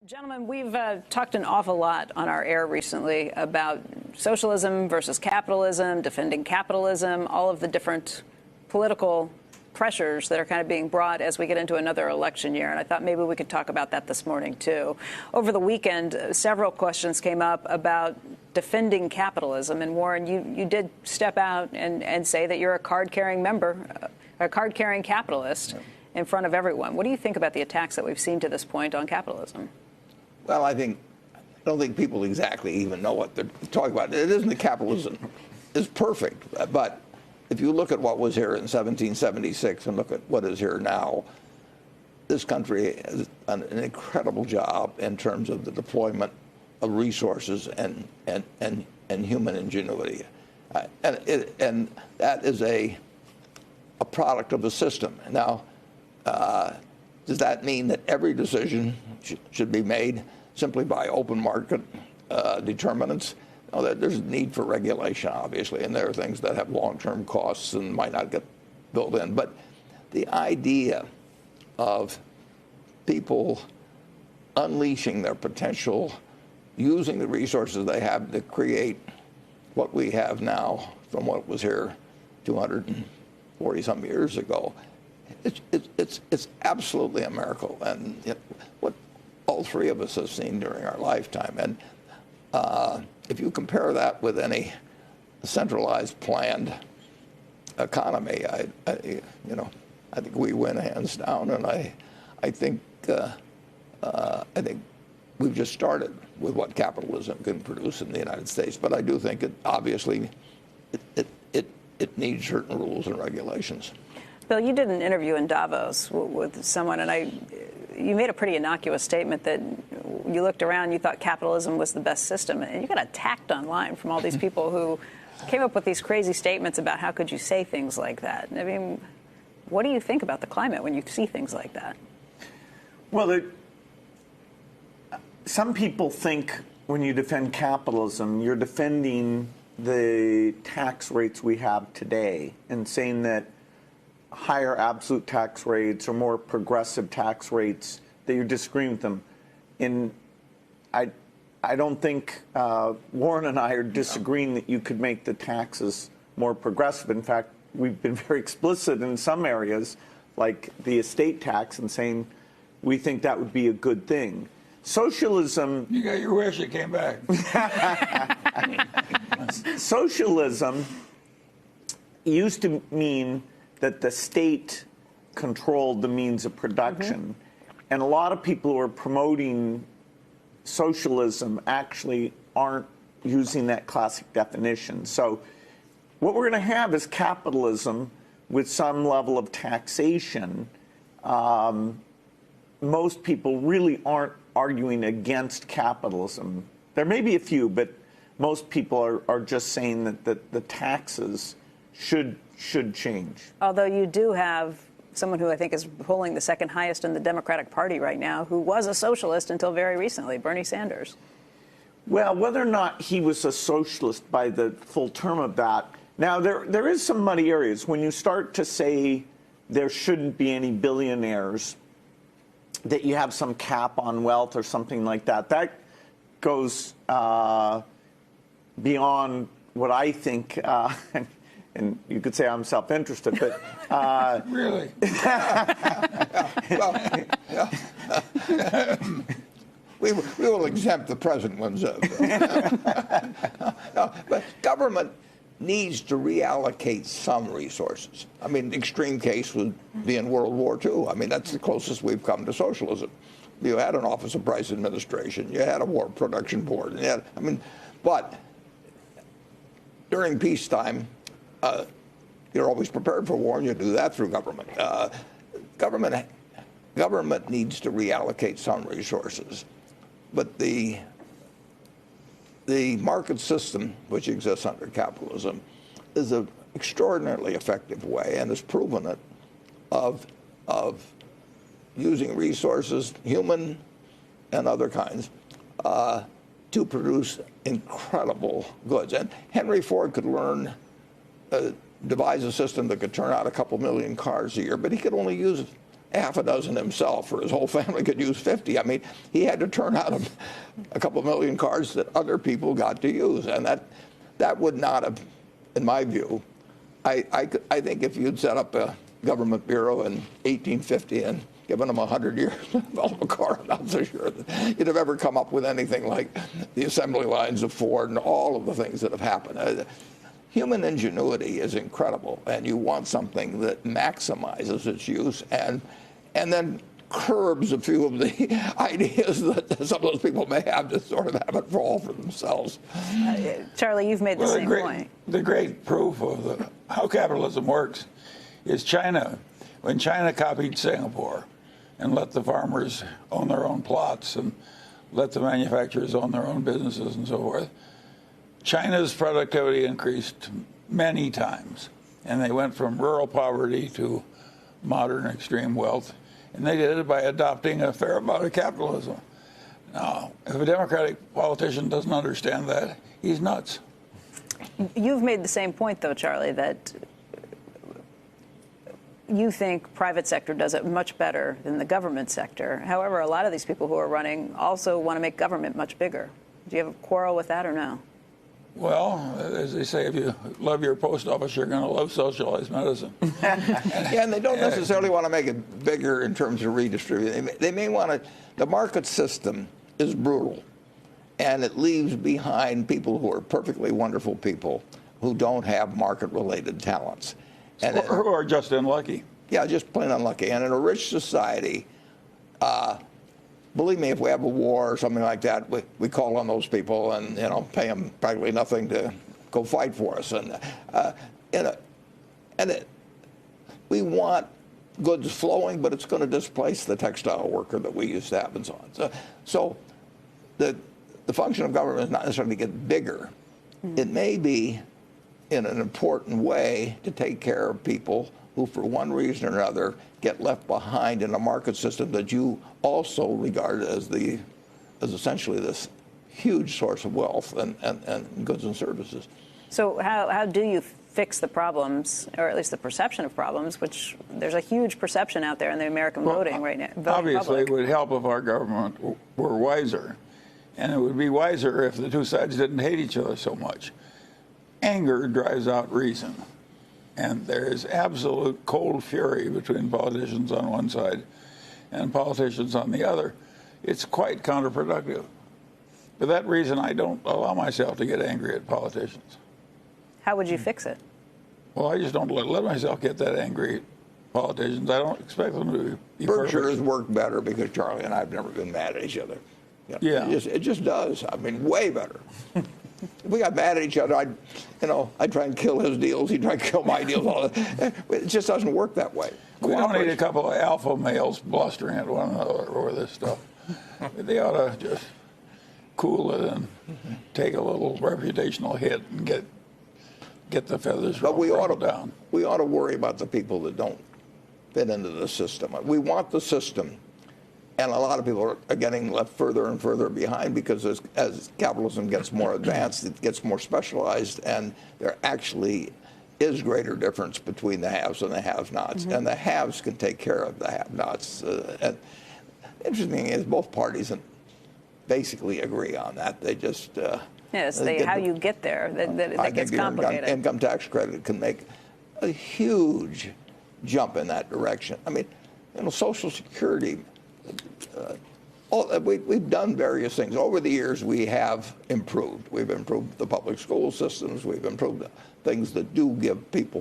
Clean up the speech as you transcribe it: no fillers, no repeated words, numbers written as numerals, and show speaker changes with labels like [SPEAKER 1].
[SPEAKER 1] Gentlemen, we've talked an awful lot on our air recently about socialism versus capitalism, defending capitalism, all of the different political pressures that are kind of being brought as we get into another election year. And I thought maybe we could talk about that this morning, too. Over the weekend, several questions came up about defending capitalism. And Warren, you did step out and say that you're a card-carrying member, a card-carrying capitalist in front of everyone. What do you think about the attacks that we've seen to this point on capitalism?
[SPEAKER 2] Well, I don't think people exactly even know what they're talking about. It isn't that capitalism is perfect, but if you look at what was here in 1776 and look at what is here now, this country has done an incredible job in terms of the deployment of resources and human ingenuity, and that is a product of the system. Now, does that mean that every decision should be made simply by open market determinants? No, there's a need for regulation, obviously, and there are things that have long-term costs and might not get built in. But the idea of people unleashing their potential, using the resources they have to create what we have now from what was here 240-some years ago, it's absolutely a miracle, and what all three of us have seen during our lifetime. And if you compare that with any centralized, planned economy, I think we win hands down. And I think we've just started with what capitalism can produce in the United States. But I do think it obviously it needs certain rules and regulations.
[SPEAKER 1] Bill, you did an interview in Davos with someone, and you made a pretty innocuous statement that you looked around, you thought capitalism was the best system, and you got attacked online from all these people who came up with these crazy statements about how could you say things like that. I mean, what do you think about the climate when you see things like that?
[SPEAKER 3] Well, some people think when you defend capitalism, you're defending the tax rates we have today and saying that higher absolute tax rates or more progressive tax rates, that you're disagreeing with them. And I don't think Warren and I are disagreeing that you could make the taxes more progressive. In fact, we've been very explicit in some areas, like the estate tax, and saying we think that would be a good thing. Socialism...
[SPEAKER 2] You got your wish, it came back.
[SPEAKER 3] Socialism used to mean that the state controlled the means of production. And a lot of people who are promoting socialism actually aren't using that classic definition. So what we're going to have is capitalism with some level of taxation. Most people really aren't arguing against capitalism. There may be a few, but most people are just saying that the taxes should change.
[SPEAKER 1] Although you do have someone who I think is polling the second highest in the Democratic Party right now, who was a socialist until very recently, Bernie Sanders.
[SPEAKER 3] Well, whether or not he was a socialist by the full term of that, now there is some muddy areas. When you start to say there shouldn't be any billionaires, that you have some cap on wealth or something like that, that goes beyond what I think, and you could say I'm self-interested, but...
[SPEAKER 2] Really? We will exempt the present ones. No, but government needs to reallocate some resources. I mean, the extreme case would be in World War II. I mean, that's the closest we've come to socialism. You had an Office of Price Administration. You had a War Production Board. And you had, but during peacetime, you're always prepared for war, and you do that through government. Government needs to reallocate some resources, but the market system, which exists under capitalism, is an extraordinarily effective way, and has proven it, of using resources, human and other kinds, to produce incredible goods. And Henry Ford could devise a system that could turn out a couple million cars a year, but he could only use half a dozen himself, or his whole family could use 50. I mean, he had to turn out a couple million cards that other people got to use, and that would not have, in my view, I think if you'd set up a government bureau in 1850 and given them 100 years to develop a car, I'm not so sure that you'd have ever come up with anything like the assembly lines of Ford and all of the things that have happened. Human ingenuity is incredible, and you want something that maximizes its use and then curbs a few of the ideas that some of those people may have to sort of have it fall for themselves.
[SPEAKER 1] Charlie, you've made the same point.
[SPEAKER 4] The great proof of how capitalism works is China. When China copied Singapore and let the farmers own their own plots and let the manufacturers own their own businesses and so forth, China's productivity increased many times, and they went from rural poverty to modern extreme wealth, and they did it by adopting a fair amount of capitalism. Now, if a Democratic politician doesn't understand that, he's nuts.
[SPEAKER 1] You've made the same point, though, Charlie, that you think private sector does it much better than the government sector. However, a lot of these people who are running also want to make government much bigger. Do you have a quarrel with that or no?
[SPEAKER 4] Well, as they say, if you love your post office, you're going to love socialized medicine.
[SPEAKER 2] Yeah, and they don't necessarily want to make it bigger in terms of redistributing. They may want to. The market system is brutal, and it leaves behind people who are perfectly wonderful people who don't have market-related talents. And
[SPEAKER 4] who are just unlucky.
[SPEAKER 2] Yeah, just plain unlucky. And in a rich society, believe me, if we have a war or something like that, we call on those people and pay them practically nothing to go fight for us. We want goods flowing, but it's going to displace the textile worker that we used to have and so on. So the function of government is not necessarily to get bigger. It may be in an important way to take care of people who, for one reason or another, get left behind in a market system that you also regard as essentially this huge source of wealth and goods and services.
[SPEAKER 1] So how do you fix the problems, or at least the perception of problems, which there's a huge perception out there in the American voting right now?
[SPEAKER 4] Obviously, it would help if our government were wiser. And it would be wiser if the two sides didn't hate each other so much. Anger drives out reason. And there is absolute cold fury between politicians on one side and politicians on the other. It's quite counterproductive. For that reason, I don't allow myself to get angry at politicians.
[SPEAKER 1] How would you fix it?
[SPEAKER 4] Well, I just don't let myself get that angry at politicians. I don't expect them to be
[SPEAKER 2] Berkshire has worked better because Charlie and I have never been mad at each other.
[SPEAKER 4] Yeah.
[SPEAKER 2] It just does. I mean, way better. If we got mad at each other, I'd try and kill his deals. He'd try to kill my deals. It just doesn't work that way.
[SPEAKER 4] We don't need a couple of alpha males blustering at one another over this stuff. They ought to just cool it and take a little reputational hit and get the feathers rumbled down.
[SPEAKER 2] We ought to worry about the people that don't fit into the system. We want the system. And a lot of people are getting left further and further behind because as capitalism gets more advanced, it gets more specialized, and there actually is greater difference between the haves and the have-nots. And the haves can take care of the have-nots. And the interesting thing is both parties basically agree on that. They just...
[SPEAKER 1] Yes, how you get there, that gets complicated.
[SPEAKER 2] Income tax credit can make a huge jump in that direction. I mean, Social Security... we've done various things. Over the years, we have improved. We've improved the public school systems. We've improved things that do give people